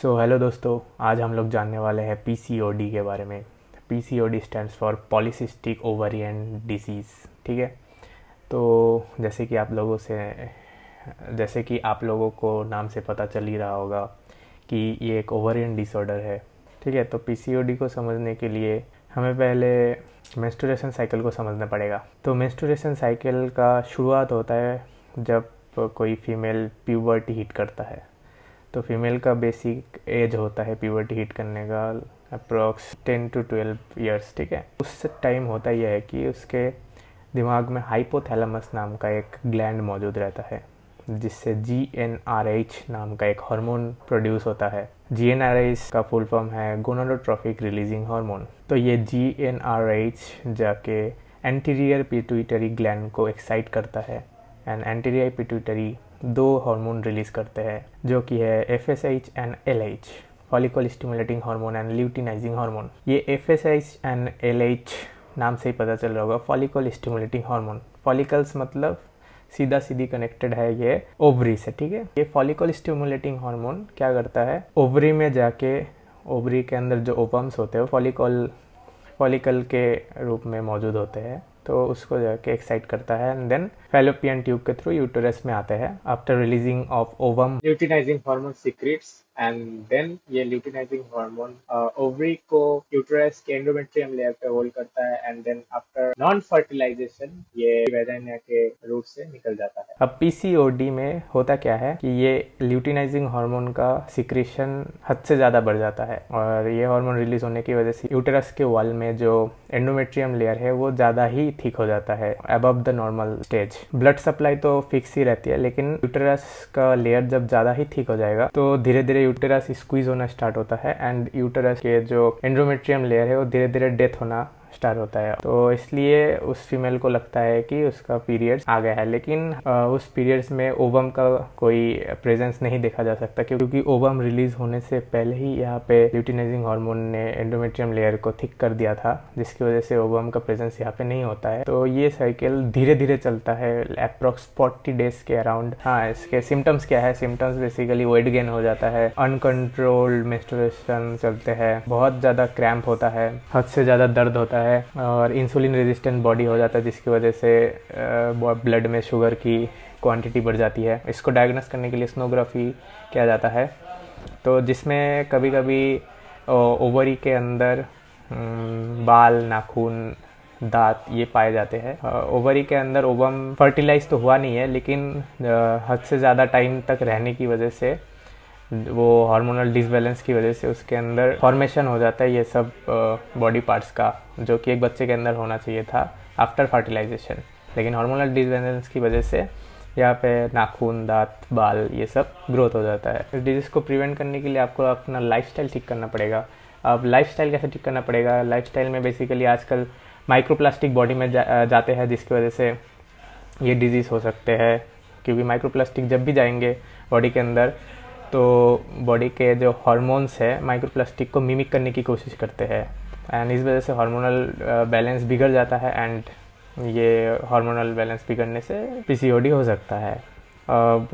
Hello दोस्तों, आज हम लोग जानने वाले हैं पीसीओडी के बारे में। PCOD stands for polycystic ovarian disease. ठीक है, तो जैसे कि आप लोगों को नाम से पता चल ही रहा होगा कि ये एक ओवरियन डिसऑर्डर है। ठीक है, तो पीसीओडी को समझने के लिए हमें पहले मेंस्ट्रुएशन साइकिल को समझना पड़ेगा। तो मेंस्ट्रुएशन साइकिल का शुरुआत होता है जब कोई फीमेल प्यूबर्टी हिट करता है। तो फीमेल का बेसिक एज होता है प्यूबर्टी हिट करने का अप्रॉक्स 10 to 12 ईयर्स। ठीक है, उस टाइम होता यह है कि उसके दिमाग में हाइपोथैलेमस नाम का एक ग्लैंड मौजूद रहता है, जिससे GnRH नाम का एक हार्मोन प्रोड्यूस होता है। GnRH का फुल फॉर्म है गोनाडोट्रोफिक रिलीजिंग हार्मोन। तो ये GnRH जाके एंटीरियर पिट्यूटरी ग्लैंड को एक्साइट करता है एंड एंटीरियर पिट्यूटरी दो हार्मोन रिलीज करते हैं, जो कि है FSH and LH, follicle stimulating hormone and luteinizing hormone. ये FSH एंड LH नाम से ही पता चल रहा होगा, फॉलिकल स्टिमुलेटिंग हार्मोन। फॉलिकल्स मतलब सीधा सीधी कनेक्टेड है ये ओवरी से। ठीक है, ये फॉलिकल स्टिमुलेटिंग हार्मोन क्या करता है, ओवरी में जाके ओवरी के अंदर जो ओवम्स होते हैं फॉलिकल के रूप में मौजूद होते हैं, तो उसको जाके एक्साइट करता है एंड देन फैलोपियन ट्यूब के थ्रू यूटेरस में आते हैं। After releasing of ovum luteinising hormone secrets and then ये ल्यूटिनाइजिंग हार्मोन ओवरी को यूटेरस के एंडोमेट्रियम लेयर पे होल्ड करता है and then after non fertilisation ये वेजाइना के रूट से निकल जाता है। अब पीसीओडी में होता क्या है कि ये ल्यूटिनाइजिंग हार्मोन का सिक्रेशन हद से ज्यादा बढ़ जाता है और ये हार्मोन रिलीज होने की वजह से यूटेरस के वॉल में जो एंडोमेट्रियम लेयर है वो ज्यादा ही थिक हो जाता है above the normal stage. Blood supply तो फिक्स ही रहती है, लेकिन यूटेरस का लेयर जब ज्यादा ही थिक हो जाएगा तो धीरे धीरे यूटेरस स्क्वीज होना स्टार्ट होता है एंड यूटेरस के जो एंडोमेट्रियम लेयर है वो धीरे धीरे डेथ होना स्टार्ट होता है। तो इसलिए उस फीमेल को लगता है कि उसका पीरियड्स आ गया है, लेकिन उस पीरियड्स में ओवम का कोई प्रेजेंस नहीं देखा जा सकता, क्योंकि ओवम रिलीज होने से पहले ही यहाँ पे ल्यूटिनाइजिंग हार्मोन ने एंडोमेट्रियम लेयर को थिक कर दिया था, जिसकी वजह से ओवम का प्रेजेंस यहाँ पे नहीं होता है। तो ये साइकिल धीरे धीरे चलता है अप्रॉक्स 40 डेज के अराउंड। हाँ, इसके सिम्टम्स क्या है? सिम्टम्स बेसिकली वेट गेन हो जाता है, अनकंट्रोल्ड मेंस्ट्रुएशन चलते हैं, बहुत ज़्यादा क्रैम्प होता है, हद से ज़्यादा दर्द होता है और इंसुलिन रेजिस्टेंट बॉडी हो जाता है, जिसकी वजह से ब्लड में शुगर की क्वांटिटी बढ़ जाती है। इसको डायग्नोस करने के लिए सोनोग्राफी किया जाता है, तो जिसमें कभी कभी ओवरी के अंदर बाल, नाखून, दांत ये पाए जाते हैं। ओवरी के अंदर ओवम फर्टिलाइज तो हुआ नहीं है, लेकिन हद से ज़्यादा टाइम तक रहने की वजह से वो हार्मोनल डिसबैलेंस की वजह से उसके अंदर फॉर्मेशन हो जाता है ये सब बॉडी पार्ट्स का, जो कि एक बच्चे के अंदर होना चाहिए था आफ्टर फर्टिलाइजेशन, लेकिन हार्मोनल डिसबैलेंस की वजह से यहाँ पे नाखून, दांत, बाल ये सब ग्रोथ हो जाता है। इस डिजीज़ को प्रिवेंट करने के लिए आपको अपना लाइफस्टाइल ठीक करना पड़ेगा। अब लाइफस्टाइल कैसे ठीक करना पड़ेगा? लाइफस्टाइल में बेसिकली आजकल माइक्रोप्लास्टिक बॉडी में जाते हैं, जिसकी वजह से ये डिजीज़ हो सकते हैं, क्योंकि माइक्रोप्लास्टिक जब भी जाएंगे बॉडी के अंदर तो बॉडी के जो हार्मोन्स है माइक्रोप्लास्टिक को मिमिक करने की कोशिश करते हैं एंड इस वजह से हार्मोनल बैलेंस बिगड़ जाता है एंड ये हार्मोनल बैलेंस बिगड़ने से पीसीओडी हो सकता है। अब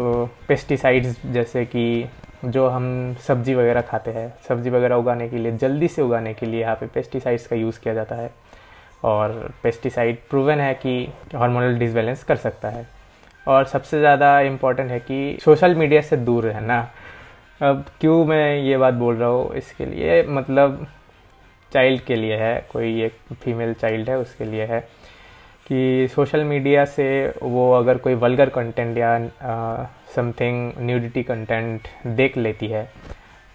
पेस्टिसाइड्स जैसे कि जो हम सब्जी वगैरह खाते हैं, सब्जी वगैरह उगाने के लिए, जल्दी से उगाने के लिए यहाँ पे पेस्टिसाइड्स का यूज़ किया जाता है और पेस्टिसाइड प्रूवन है कि हार्मोनल डिसबैलेंस कर सकता है। और सबसे ज़्यादा इम्पॉर्टेंट है कि सोशल मीडिया से दूर रहना। अब क्यों मैं ये बात बोल रहा हूँ, इसके लिए मतलब चाइल्ड के लिए है, कोई एक फीमेल चाइल्ड है उसके लिए है कि सोशल मीडिया से वो अगर कोई वल्गर कंटेंट या समथिंग न्यूडिटी कंटेंट देख लेती है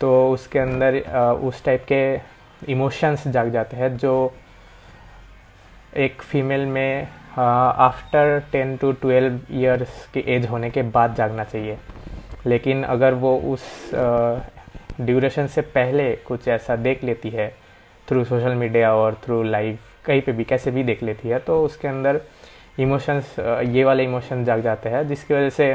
तो उसके अंदर उस टाइप के इमोशंस जाग जाते हैं, जो एक फीमेल में आफ्टर 10 to 12 ईयर्स की एज होने के बाद जागना चाहिए। लेकिन अगर वो उस ड्यूरेशन से पहले कुछ ऐसा देख लेती है थ्रू सोशल मीडिया और थ्रू लाइव, कहीं पे भी कैसे भी देख लेती है, तो उसके अंदर इमोशंस, ये वाले इमोशन जाग जाते हैं, जिसकी वजह से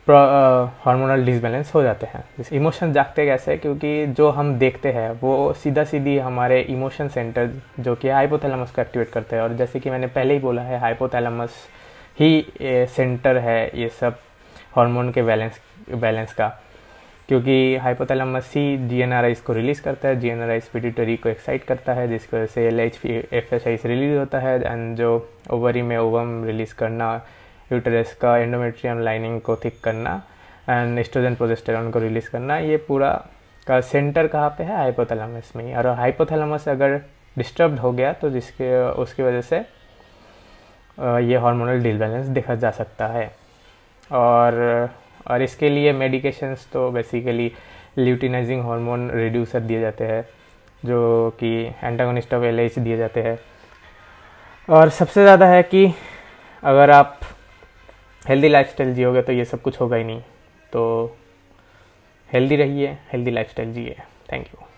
हार्मोनल डिसबैलेंस हो जाते हैं। इमोशन जागते कैसे? क्योंकि जो हम देखते हैं वो सीधा सीधी हमारे इमोशन सेंटर जो कि हाइपोथैलेमस को एक्टिवेट करते हैं, और जैसे कि मैंने पहले ही बोला है हाइपोथैलेमस ही सेंटर है ये सब हार्मोन के बैलेंस का, क्योंकि हाइपोथैलेमस ही GnRH को रिलीज़ करता है, GnRH पिट्यूटरी को एक्साइट करता है, जिसकी वजह से LH-FSH रिलीज होता है, एंड जो ओवरी में ओवम रिलीज़ करना, यूटरस का एंडोमेट्रियम लाइनिंग को थिक करना एंड एस्ट्रोजन प्रोजेस्टेरॉन को रिलीज़ करना, ये पूरा का सेंटर कहाँ पे है? हाइपोथैलेमस में ही। और हाइपोथैलेमस अगर डिस्टर्ब्ड हो गया तो उसकी वजह से ये हार्मोनल डिसबैलेंस देखा जा सकता है। और इसके लिए मेडिकेशंस तो बेसिकली ल्यूटिनाइजिंग हार्मोन रिड्यूसर दिए जाते हैं, जो कि एंटागोनिस्ट ऑफ LH दिए जाते हैं। और सबसे ज़्यादा है कि अगर आप हेल्दी लाइफस्टाइल जियोगे तो ये सब कुछ होगा ही नहीं। तो हेल्दी रहिए, हेल्दी लाइफस्टाइल जिए। Thank you.